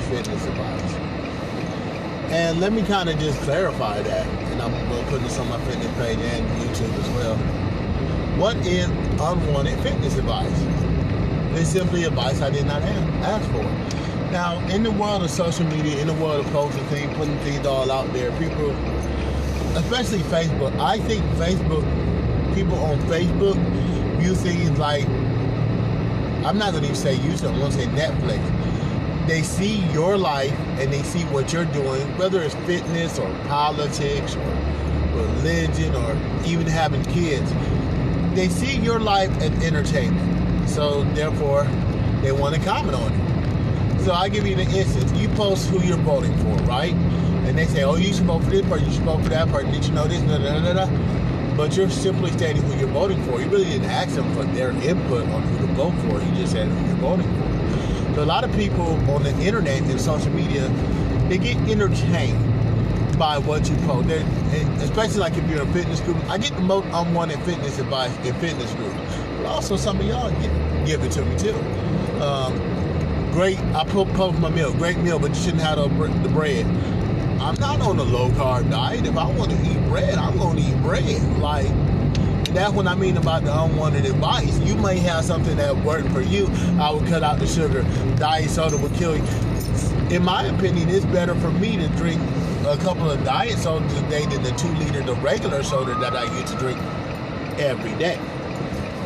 fitness advice. And let me kind of just clarify that, and I'm going to put this on my fitness page and YouTube as well. What is unwanted fitness advice? It's simply advice I did not ask for. Now, in the world of social media, in the world of posting things, putting things all out there, people, especially Facebook, I think people on Facebook view things like, I'm not going to even say YouTube, I'm going to say Netflix. They see your life and they see what you're doing, whether it's fitness or politics or religion or even having kids. They see your life as entertainment. So therefore, they want to comment on it. So I give you the instance. You post who you're voting for, right? And they say, oh, you should vote for this person, you should vote for that person, did you know this, da, da, da, da. But you're simply stating who you're voting for. You really didn't ask them for their input on who to vote for. You just said who you're voting for. So a lot of people on the internet and social media, they get entertained by what you post. Especially like if you're in a fitness group. I get the most unwanted fitness advice in fitness groups. But also some of y'all give it to me too. Great, I post my meal, great meal, but you shouldn't have the bread. I'm not on a low carb diet. If I want to eat bread, I'm going to eat bread. Like, that's what I mean about the unwanted advice. You may have something that worked for you. I would cut out the sugar. Diet soda would kill you. In my opinion, it's better for me to drink a couple of diet sodas a day than the 2 liter, the regular soda that I used to drink every day.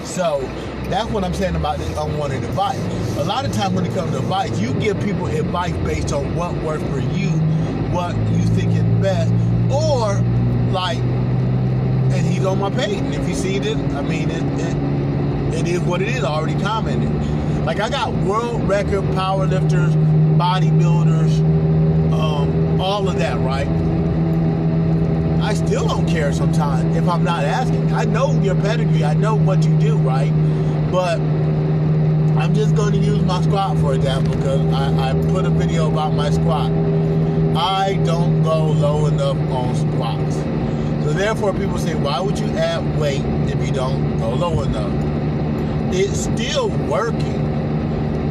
So that's what I'm saying about this unwanted advice. A lot of times when it comes to advice, you give people advice based on what works for you, what you think is best, or like, and he's on my page, and if you see this, I mean, it is what it is. I already commented. Like, I got world record powerlifters, bodybuilders, all of that, right? I still don't care sometimes if I'm not asking. I know your pedigree. I know what you do, right? But I'm just going to use my squat, for example, because I put a video about my squat. I don't go low enough on squats. So therefore, people say, why would you add weight if you don't go low enough? It's still working.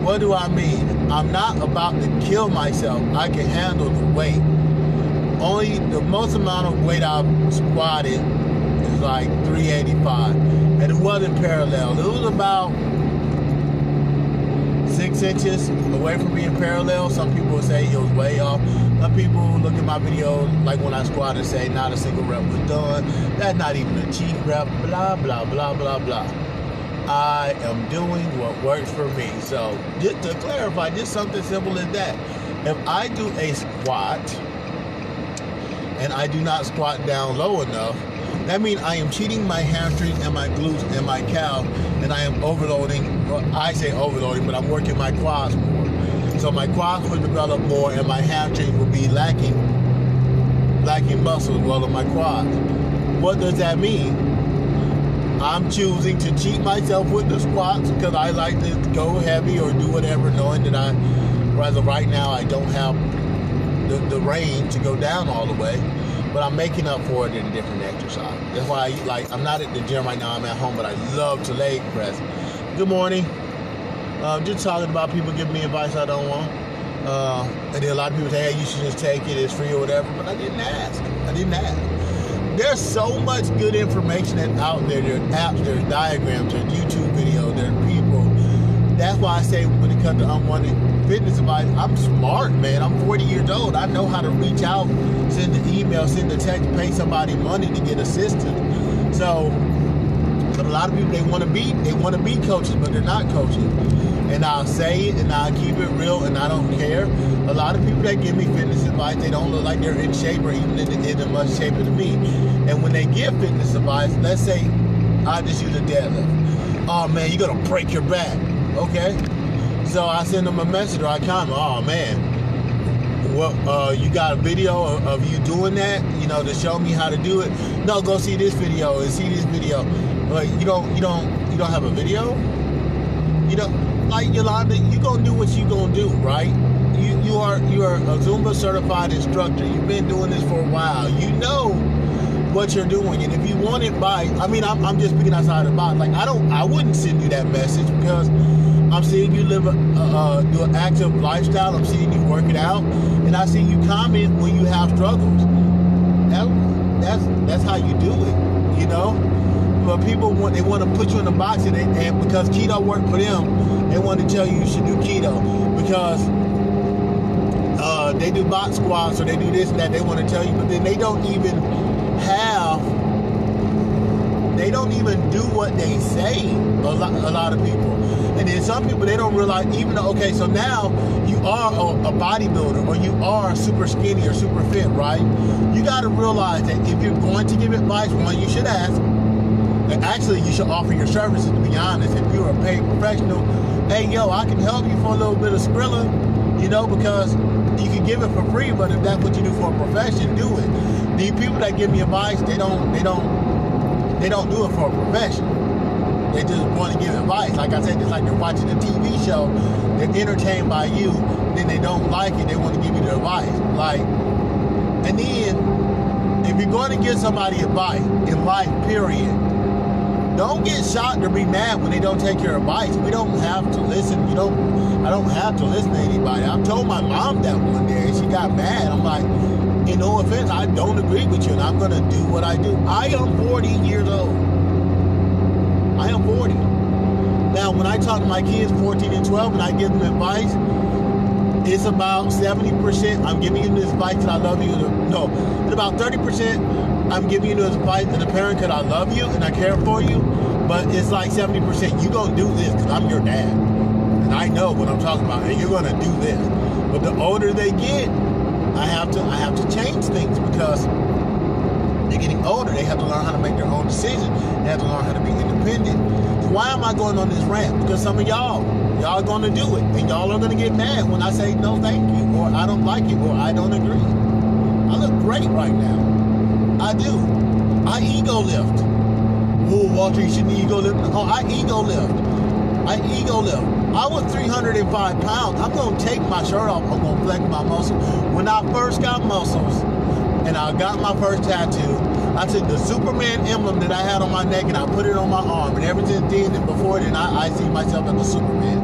What do I mean? I'm not about to kill myself. I can handle the weight. Only the most amount of weight I've squatted is like 385. And it wasn't parallel. It was about 6 inches away from being parallel. Some people would say it was way off. Some people look at my video, like when I squatted, say not a single rep was done. That's not even a cheat rep, blah, blah, blah, blah, blah. I am doing what works for me. So just to clarify, just something simple as that. If I do a squat and I do not squat down low enough, that means I am cheating my hamstring and my glutes and my calf, and I am overloading. Well, I say overloading, but I'm working my quads more. So my quads will develop more, and my hamstrings will be lacking muscle as well as my quads. What does that mean? I'm choosing to cheat myself with the squats because I like to go heavy or do whatever, knowing that rather right now I don't have the range to go down all the way, but I'm making up for it in a different exercise. That's why I'm not at the gym right now, I'm at home, but I love to leg press. Good morning. Just talking about people giving me advice I don't want. And then a lot of people say, hey, you should just take it, it's free or whatever, but I didn't ask. There's so much good information that's out there. There's apps, there's diagrams, there's YouTube videos, there's people. That's why I say when it comes to unwanted fitness advice, I'm smart, man. I'm 40 years old. I know how to reach out, send an email, send a text, pay somebody money to get assistance. So, but a lot of people, they want to be coaches, but they're not coaches. And I'll say it, and I'll keep it real, and I don't care. A lot of people that give me fitness advice, they don't look like they're in shape or even in as much shape as me. And when they give fitness advice, let's say I just use a deadlift. Oh man, you're gonna break your back. Okay. So I send them a message or I comment, oh man, well, you got a video of you doing that, to show me how to do it? No, go see this video and see this video. But you don't have a video? Like Yolanda, you gonna do what you gonna do, right? You are a Zumba certified instructor. You've been doing this for a while. You know what you're doing, and if you want it I'm just speaking outside the box. Like I wouldn't send you that message because I'm seeing you live do an active lifestyle. I'm seeing you work it out, and I see you comment when you have struggles. That's how you do it, you know. But people want to put you in a box, and because keto worked for them, they want to tell you should do keto because they do box squats or they do this and that. They want to tell you, but then they don't even do what they say. A lot of people, and then some people, they don't realize, even though, okay, so now you are a bodybuilder or you are super skinny or super fit, right? You got to realize that if you're going to give advice, one, you should ask. And actually, you should offer your services, to be honest. If you're a paid professional, hey, yo, I can help you for a little bit of Skrilla, you know, because you can give it for free, but if that's what you do for a profession, do it. The people that give me advice, they don't do it for a profession. They just want to give advice. Like I said, it's like they're watching a TV show, they're entertained by you, then they don't like it, they want to give you the advice. Like, and then, if you're going to give somebody advice in life, period, don't get shocked or be mad when they don't take your advice. We don't have to listen. I don't have to listen to anybody. I've told my mom that one day, and she got mad. I'm like, in no offense, I don't agree with you, and I'm going to do what I do. I am 40 years old. I am 40. Now, when I talk to my kids, 14 and 12, and I give them advice, it's about 70% I'm giving you this advice that I love you. No, it's about 30% I'm giving you this advice as a parent because I love you and I care for you. But it's like 70% you gonna do this because I'm your dad, and I know what I'm talking about, and you're gonna do this. But the older they get, I have to change things because they're getting older. They have to learn how to make their own decisions. They have to learn how to be independent. So why am I going on this rant? Because some of y'all are going to do it, and y'all are going to get mad when I say no thank you, or I don't like it, or I don't agree. I look great right now. I do. I ego lift. Oh, Walter, you shouldn't ego lift. Oh, I ego lift. I was 305 pounds. I'm going to take my shirt off. I'm going to flex my muscles. When I first got muscles, and I got my first tattoo, I took the Superman emblem that I had on my neck and I put it on my arm. And ever since then and before then, I see myself as a Superman.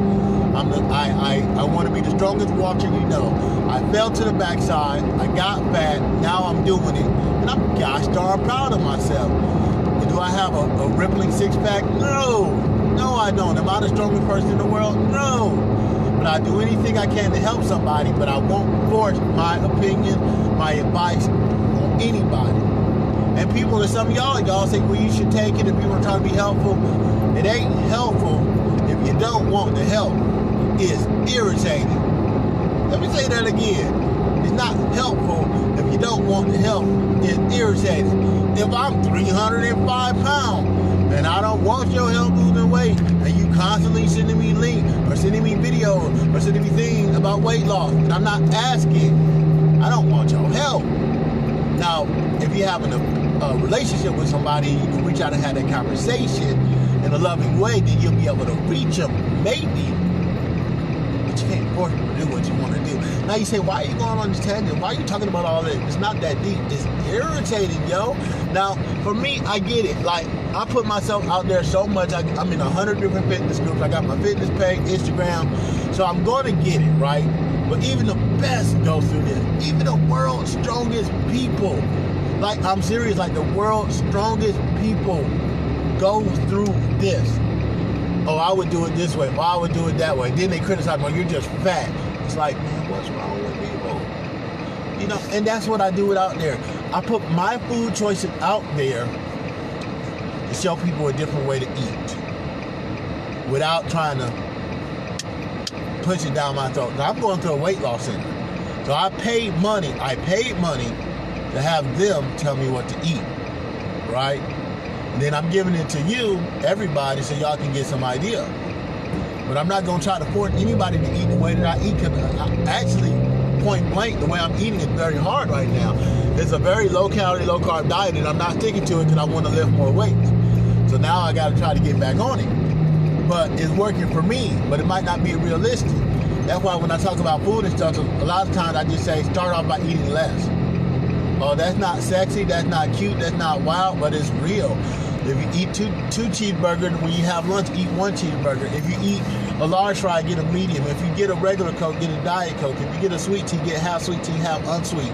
I want to be the strongest watcher you know. I fell to the backside. I got fat. Now I'm doing it. And I'm gosh darn proud of myself. And do I have a rippling six-pack? No, I don't. Am I the strongest person in the world? No. But I do anything I can to help somebody, but I won't force my opinion, my advice on anybody. And people, and some of y'all say, well, you should take it if you want to try to be helpful. It ain't helpful if you don't want the help. It's irritating. Let me say that again. It's not helpful if you don't want the help. It's irritating. If I'm 305 pounds and I don't want your help losing weight, and you constantly sending me links or sending me videos or sending me things about weight loss, and I'm not asking, I don't want your help. Now, if you're having a relationship with somebody, you can reach out and have that conversation in a loving way, then you'll be able to reach them, maybe. But you can't force them to do what you want to do. Now you say, why are you going on this tangent? Why are you talking about all this? It's not that deep. It's irritating, yo. Now, for me, I get it. Like, I put myself out there so much. I'm in 100 different fitness groups. I got my fitness page, Instagram. So I'm going to get it, right? But even the best go through this. Even the world's strongest people. Like, I'm serious. Like, the world's strongest people go through this. Oh, I would do it this way. Oh, I would do it that way. Then they criticize me. Oh, you're just fat. It's like, man, what's wrong with people? You know, and that's what I do it out there. I put my food choices out there to show people a different way to eat without trying to push it down my throat. Now, I'm going to a weight loss center. So I paid money to have them tell me what to eat, right? And then I'm giving it to you, everybody, so y'all can get some idea. But I'm not going to try to force anybody to eat the way that I eat, because actually, point blank, the way I'm eating is very hard right now. It's a very low-calorie, low-carb diet, and I'm not sticking to it because I want to lift more weight. So now I got to try to get back on it. But it's working for me, but it might not be realistic. That's why when I talk about food and stuff, a lot of times I just say, start off by eating less. Oh, that's not sexy, that's not cute, that's not wild, but it's real. If you eat two cheeseburgers, when you have lunch, eat one cheeseburger. If you eat a large fry, get a medium. If you get a regular Coke, get a Diet Coke. If you get a sweet tea, get half sweet tea, half unsweet.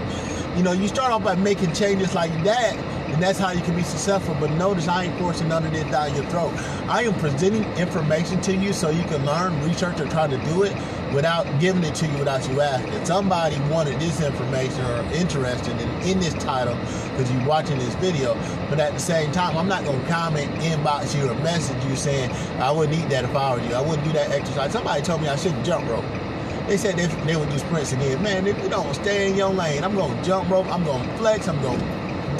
You know, you start off by making changes like that, and that's how you can be successful. But notice I ain't forcing none of this down your throat. I am presenting information to you so you can learn, research, or try to do it without giving it to you without you asking. Somebody wanted this information or interested in this title because you're watching this video, but at the same time, I'm not going to comment, inbox you, or message you saying, I wouldn't eat that if I were you. I wouldn't do that exercise. Somebody told me I shouldn't jump rope. They said they would do sprints again. Man, if you don't stay in your lane, I'm going to jump rope, I'm going to flex, I'm going to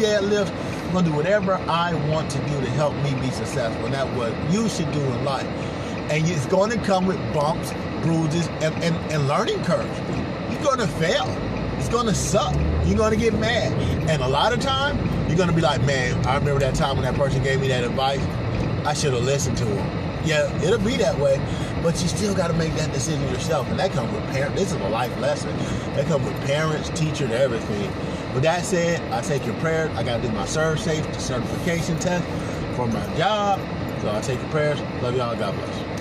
deadlift, I'm going to do whatever I want to do to help me be successful. And that's what you should do in life. And it's going to come with bumps, bruises, and learning curves. You're going to fail. It's going to suck. You're going to get mad. And a lot of time, you're going to be like, man, I remember that time when that person gave me that advice. I should have listened to him. Yeah, it'll be that way, but you still got to make that decision yourself. And that comes with parents. This is a life lesson. That comes with parents, teachers, everything. With that said, I take your prayers. I got to do my certification test for my job. So I take your prayers. Love y'all. God bless.